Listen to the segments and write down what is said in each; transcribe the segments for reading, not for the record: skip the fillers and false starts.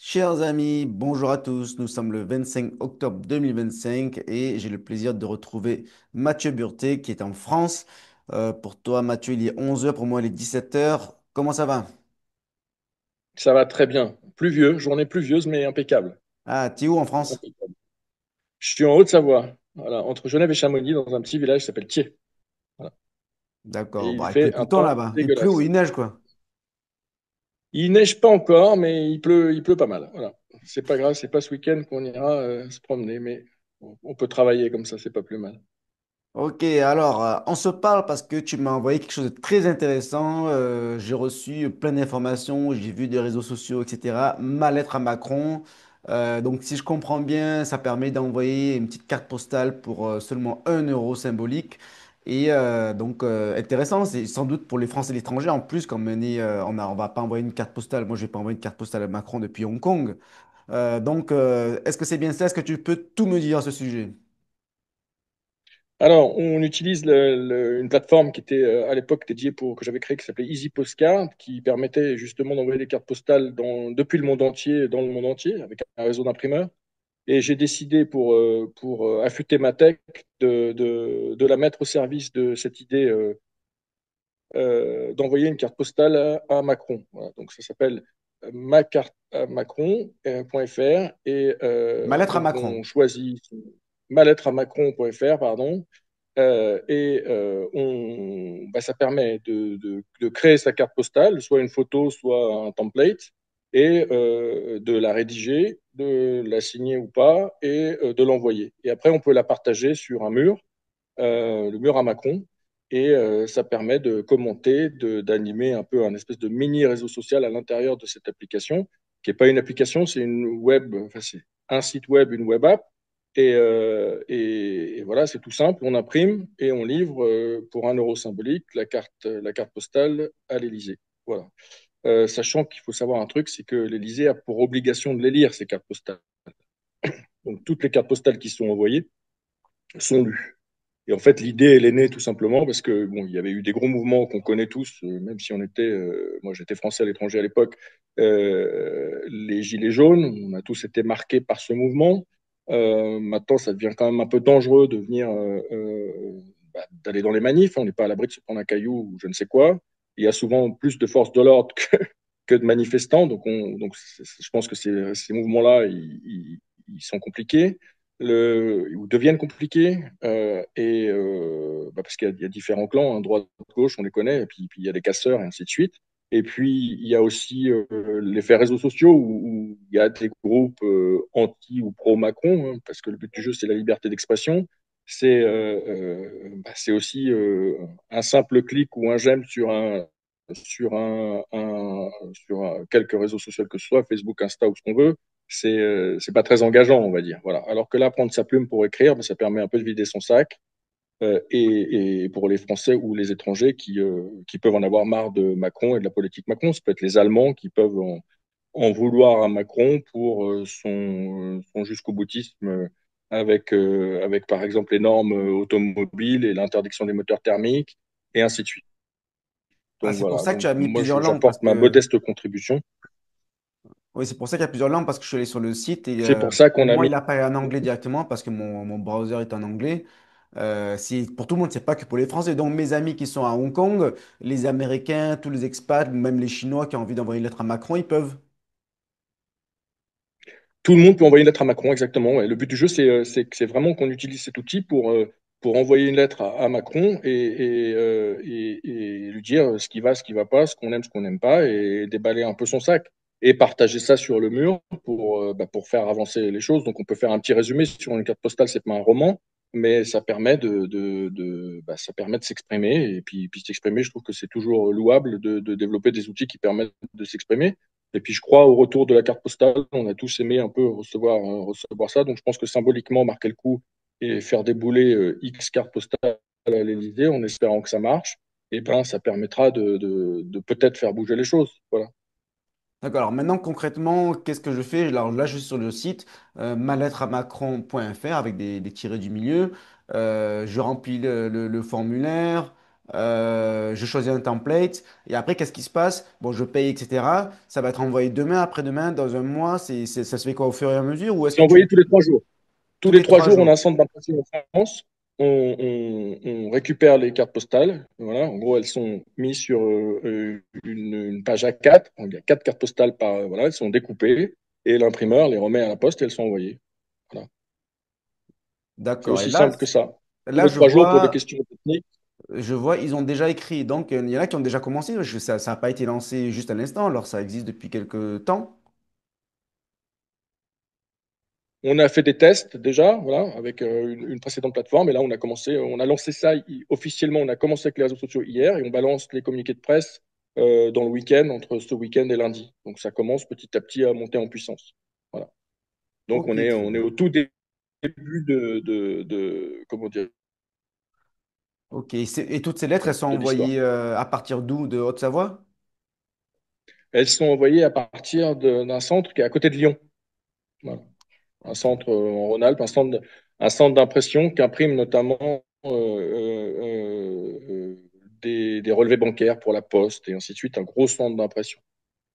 Chers amis, bonjour à tous. Nous sommes le 25 octobre 2025 et j'ai le plaisir de retrouver Mathieu Burté qui est en France. Pour toi, Mathieu, il est 11 heures. Pour moi, il est 17 heures. Comment ça va? Ça va très bien. Pluvieux, journée pluvieuse, mais impeccable. Ah, t'es où en France? Impeccable. Je suis en Haute-Savoie, voilà, entre Genève et Chamonix, dans un petit village qui s'appelle Thiers. Voilà. Et D'accord. il Bah, il pleut fait tout un le temps temps là-bas. Il pleut ou dégueulasse. il neige, quoi. Il neige pas encore, mais il pleut pas mal. Voilà. C'est pas grave, c'est pas ce week-end qu'on ira se promener, mais on peut travailler comme ça, c'est pas plus mal. Ok, alors, on se parle parce que tu m'as envoyé quelque chose de très intéressant. J'ai reçu plein d'informations, j'ai vu des réseaux sociaux, etc. Ma lettre à Macron. Donc, si je comprends bien, ça permet d'envoyer une petite carte postale pour seulement 1 euro symbolique. Et intéressant, c'est sans doute pour les Français et l'étranger. En plus, comme on va pas envoyer une carte postale. Moi, je vais pas envoyer une carte postale à Macron depuis Hong Kong. Est-ce que c'est bien ça? Est-ce que tu peux tout me dire à ce sujet? Alors, on utilise une plateforme qui était à l'époque dédiée que j'avais créée, qui s'appelait Easy Postcard, qui permettait justement d'envoyer des cartes postales depuis le monde entier, dans le monde entier, avec un réseau d'imprimeurs. Et j'ai décidé, pour affûter ma tech, de la mettre au service de cette idée d'envoyer une carte postale à Macron. Voilà. Donc ça s'appelle ma carte à Macron.fr et Ma lettre à donc Macron. on choisit ma lettre à Macron.fr, pardon. Ça permet de créer sa carte postale, soit une photo, soit un template, et de la rédiger, de la signer ou pas, et de l'envoyer. Et après, on peut la partager sur un mur, le mur à Macron, et ça permet de commenter, d'animer un peu un espèce de mini réseau social à l'intérieur de cette application, qui n'est pas une application, c'est une web, enfin, c'est un site web, une web app. Et voilà, c'est tout simple. On imprime et on livre pour 1 euro symbolique la carte postale à l'Élysée. Voilà. Sachant qu'il faut savoir un truc, c'est que l'Élysée a pour obligation de les lire, ces cartes postales. Donc toutes les cartes postales qui sont envoyées sont lues. Et en fait, l'idée, elle est née tout simplement parce que bon, il y avait eu des gros mouvements qu'on connaît tous, même si moi j'étais français à l'étranger à l'époque, les gilets jaunes, on a tous été marqués par ce mouvement. Maintenant, ça devient quand même un peu dangereux de d'aller dans les manifs. On n'est pas à l'abri de se prendre un caillou ou je ne sais quoi. Il y a souvent plus de forces de l'ordre que de manifestants, je pense que ces mouvements-là, ils sont compliqués ou deviennent compliqués, parce qu'il y a différents clans, hein, droite, gauche, on les connaît, et puis il y a des casseurs, et ainsi de suite. Et puis, il y a aussi l'effet réseaux sociaux où il y a des groupes anti ou pro-Macron, hein, parce que le but du jeu, c'est la liberté d'expression. C'est aussi un simple clic ou un j'aime sur quelques réseaux sociaux que ce soit, Facebook, Insta ou ce qu'on veut, c'est pas très engageant, on va dire. Voilà. Alors que là, prendre sa plume pour écrire, ben, ça permet un peu de vider son sac. Et pour les Français ou les étrangers qui peuvent en avoir marre de Macron et de la politique Macron, ça peut être les Allemands qui peuvent en vouloir à Macron pour son jusqu'au boutisme avec, par exemple, les normes automobiles et l'interdiction des moteurs thermiques, et ainsi de suite. Ah, Donc c'est pour voilà, ça que tu donc as mis moi plusieurs langues parce j'apporte ma que modeste contribution. oui, c'est pour ça qu'il y a plusieurs langues parce que je suis allé sur le site et C'est pour ça qu'on a moi, mis. il apparaît en anglais directement parce que mon browser est en anglais. Pour tout le monde, c'est pas que pour les Français. Donc, mes amis qui sont à Hong Kong, les Américains, tous les expats, même les Chinois qui ont envie d'envoyer une lettre à Macron, ils peuvent. Tout le monde peut envoyer une lettre à Macron, exactement. Ouais. Le but du jeu, c'est vraiment qu'on utilise cet outil pour envoyer une lettre à Macron et lui dire ce qui va pas, ce qu'on n'aime pas, et déballer un peu son sac. Et partager ça sur le mur pour faire avancer les choses. Donc, on peut faire un petit résumé sur une carte postale, c'est pas un roman, mais ça permet ça permet de s'exprimer. Et puis s'exprimer, je trouve que c'est toujours louable de développer des outils qui permettent de s'exprimer. Et puis je crois au retour de la carte postale, on a tous aimé un peu recevoir ça. Donc je pense que symboliquement, marquer le coup et faire débouler X cartes postales à l'Élysée, en espérant que ça marche, et ben ça permettra de peut-être faire bouger les choses. Voilà. D'accord. Alors maintenant, concrètement, qu'est-ce que je fais? Alors là, je suis sur le site malettre-à-macron.fr avec des tirets du milieu. Je remplis le formulaire. Je choisis un template. Et après, qu'est-ce qui se passe? Bon, je paye, etc. Ça va être envoyé demain, après-demain, dans un mois. Ça se fait quoi au fur et à mesure? Ou est-ce C'est que tu envoyé tous les 3 jours. Tous tous les les trois trois jours, on a un jours? centre d'impression en France. On récupère les cartes postales. Voilà. En gros, elles sont mises sur une page A4. Il y a 4 cartes postales par. Voilà, elles sont découpées et l'imprimeur les remet à la poste et elles sont envoyées. Voilà. C'est D'accord. Et aussi simple que ça. Tous là, les 3 jours pour des questions techniques. je vois, ils ont déjà écrit. Donc, il y en a qui ont déjà commencé. Ça n'a pas été lancé juste à l'instant. Alors, ça existe depuis quelques temps. On a fait des tests déjà, voilà, avec une précédente plateforme. Et là, on a commencé, on a lancé ça officiellement. On a commencé avec les réseaux sociaux hier et on balance les communiqués de presse dans le week-end, entre ce week-end et lundi. Donc, ça commence petit à petit à monter en puissance. Voilà. Donc, Ok, très on est bien. au tout début comment dire, Ok. Et toutes ces lettres, elles sont de l'histoire. envoyées à partir d'où? De Haute-Savoie? Elles sont envoyées à partir d'un centre qui est à côté de Lyon. Voilà. Un Ok. centre en Rhône-Alpes, un centre d'impression qui imprime notamment des relevés bancaires pour la poste et ainsi de suite, un gros centre d'impression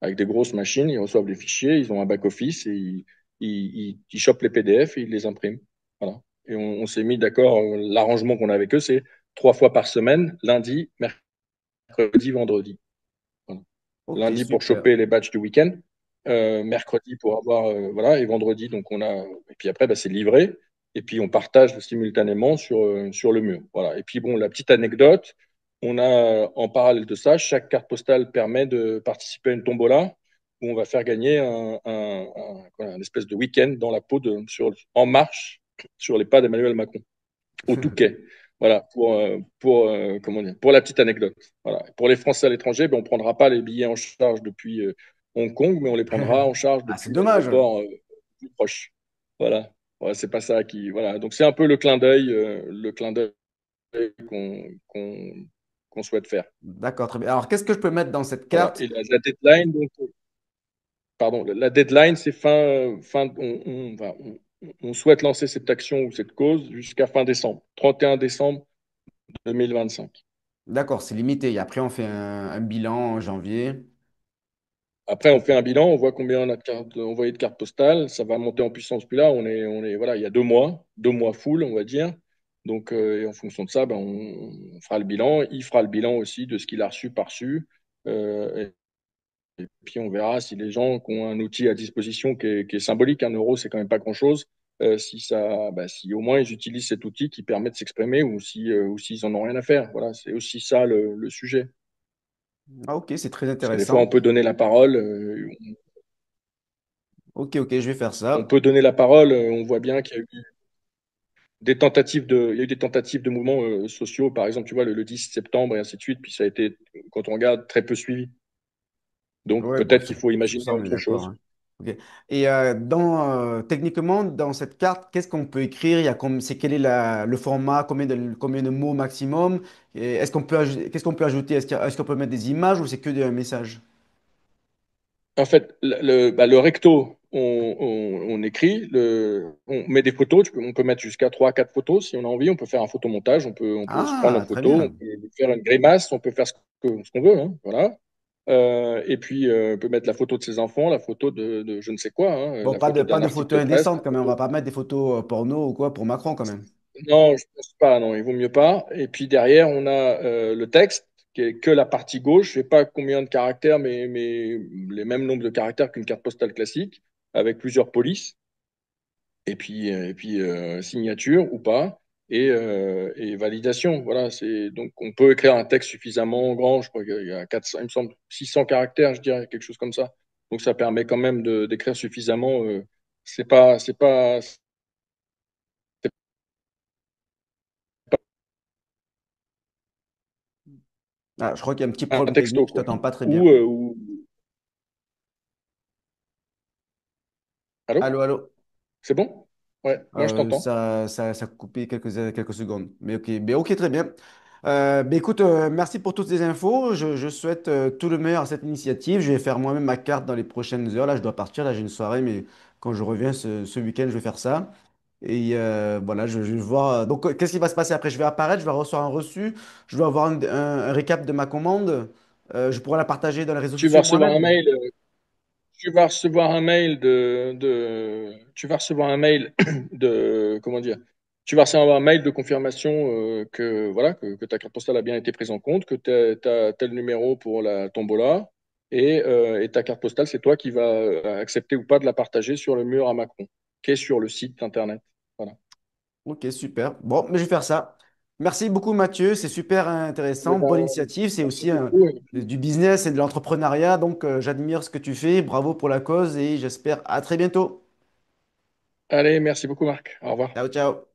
avec des grosses machines. Ils reçoivent les fichiers, ils ont un back-office et ils chopent les PDF et ils les impriment. Voilà. Et on s'est mis d'accord, l'arrangement qu'on a avec eux, c'est 3 fois par semaine, lundi, mercredi, vendredi. Voilà. Ok, Lundi pour super. choper les badges du week-end, mercredi pour avoir, voilà, et vendredi, donc on a, et puis après, bah, c'est livré, et puis on partage simultanément sur le mur. Voilà. Et puis bon, la petite anecdote, on a en parallèle de ça, chaque carte postale permet de participer à une tombola où on va faire gagner un espèce de week-end dans la peau en marche sur les pas d'Emmanuel Macron au Touquet. Voilà, comment dire, pour la petite anecdote. Voilà. Pour les Français à l'étranger, ben, on ne prendra pas les billets en charge depuis Hong Kong, mais on les prendra en charge Ah, c'est depuis dommage. l'aéroport plus proche. Voilà. Voilà, c'est pas ça qui. Voilà. Donc c'est un peu le clin d'œil qu'on qu'on qu'on souhaite faire. D'accord, très bien. Alors, qu'est-ce que je peux mettre dans cette Voilà. carte? Et la deadline, donc, pardon, la deadline, c'est on souhaite lancer cette action ou cette cause jusqu'à fin décembre, 31 décembre 2025. D'accord, c'est limité. Et après, on fait un bilan en janvier. Après, on fait un bilan, on voit combien on a envoyé de cartes postales. Ça va monter en puissance. Puis là, voilà, il y a 2 mois full, on va dire. Donc, et en fonction de ça, ben, on fera le bilan. Il fera le bilan aussi de ce qu'il a reçu par reçu. Et puis, on verra si les gens qui ont un outil à disposition qui est symbolique, 1 euro, c'est quand même pas grand-chose. Si au moins ils utilisent cet outil qui permet de s'exprimer ou s'ils en ont rien à faire. Voilà, c'est aussi ça le sujet. Ah, ok, c'est très Parce que des fois, on intéressant. peut donner la parole. Ok, ok, je vais faire On ça. peut donner la parole. On voit bien qu'il y a eu il y a eu des tentatives de mouvements sociaux, par exemple, tu vois, le 10 septembre et ainsi de suite, puis ça a été, quand on regarde, très peu suivi. Donc Ouais, bon, peut-être qu'il faut sur imaginer ça, on est autre d'accord, chose. hein. Ok. Et techniquement, dans cette carte, qu'est-ce qu'on peut écrire? Quel est le format? Combien de mots maximum? Et qu'est-ce qu'on peut ajouter? Est-ce qu'on peut mettre des images ou c'est que des messages? En fait, le recto, on écrit, on met des photos, on peut mettre jusqu'à 3 4 photos si on a envie, on peut faire un photomontage, on peut se prendre en Ah, très photo, on bien. peut faire une grimace, on peut faire ce qu'on veut, hein, voilà. Et puis, on peut mettre la photo de ses enfants, la photo de je ne sais quoi, hein, Bon, la photo pas d'un de article photos de presse, indécentes quand même. On va pas mettre des photos porno ou quoi pour Macron quand même. non, je pense pas, non, il vaut mieux pas. Et puis derrière, on a le texte, qui est que la partie gauche. Je sais pas combien de caractères, mais les mêmes nombres de caractères qu'une carte postale classique, avec plusieurs polices, et puis signature ou pas, et validation. Voilà, donc on peut écrire un texte suffisamment grand, je crois qu'il y a 400, il me semble 600 caractères, je dirais, quelque chose comme ça. Donc ça permet quand même d'écrire suffisamment. C'est pas, Ah, je crois qu'il y a un petit un problème texto, technique. Je quoi. t'entends pas très bien. Ou allô? Allô, allô. C'est bon? Ouais, moi je t'entends. Ça a coupé quelques secondes. Mais ok, très bien. Écoute, merci pour toutes ces infos. Je souhaite tout le meilleur à cette initiative. Je vais faire moi-même ma carte dans les prochaines heures. Là, je dois partir. Là, j'ai une soirée, mais quand je reviens ce week-end, je vais faire ça. Et voilà, je vais voir. Donc, qu'est-ce qui va se passer après? Je vais apparaître, je vais recevoir un reçu, je vais avoir un récap de ma commande. Je pourrai la partager dans les réseaux Tu vas sociaux recevoir un moi-même. mail. Tu vas recevoir un mail tu vas recevoir un mail de, comment dire, tu vas recevoir un mail de confirmation que, voilà, que ta carte postale a bien été prise en compte, que tu as tel numéro pour la tombola, et ta carte postale, c'est toi qui vas accepter ou pas de la partager sur le mur à Macron, qui est sur le site internet. Voilà. Ok, super. Bon, mais je vais faire ça. Merci beaucoup, Mathieu. C'est super Eh intéressant. Bonne ben, initiative. C'est merci aussi beaucoup. du business et de l'entrepreneuriat. Donc, j'admire ce que tu fais. Bravo pour la cause et j'espère à très bientôt. Allez, merci beaucoup, Marc. Au revoir. Ciao, ciao.